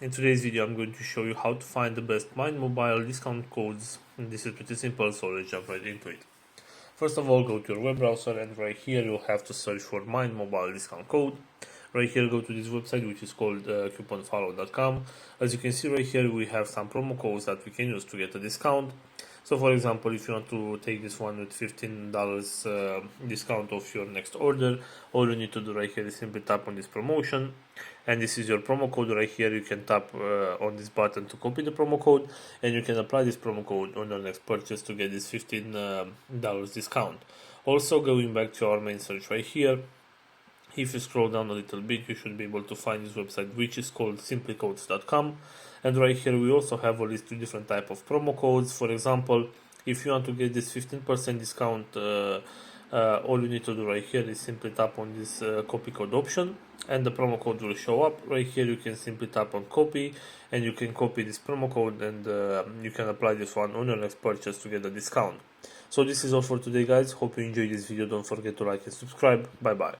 In today's video, I'm going to show you how to find the best Mind Mobile discount codes. And this is pretty simple, so let's jump right into it. First of all, go to your web browser, and right here you'll have to search for Mind Mobile discount code. Right here, go to this website, which is called couponfollow.com. As you can see right here, we have some promo codes that we can use to get a discount. So for example, if you want to take this one with $15 discount off your next order, all you need to do right here is simply tap on this promotion, and this is your promo code right here. You can tap on this button to copy the promo code, and you can apply this promo code on your next purchase to get this $15 discount. Also, going back to our main search right here, if you scroll down a little bit, you should be able to find this website, which is called simplycodes.com. And right here we also have a list of different type of promo codes. For example, if you want to get this 15% discount, all you need to do right here is simply tap on this copy code option, and the promo code will show up. Right here you can simply tap on copy, and you can copy this promo code, and you can apply this one on your next purchase to get a discount. So this is all for today, guys. Hope you enjoyed this video. Don't forget to like and subscribe. Bye bye.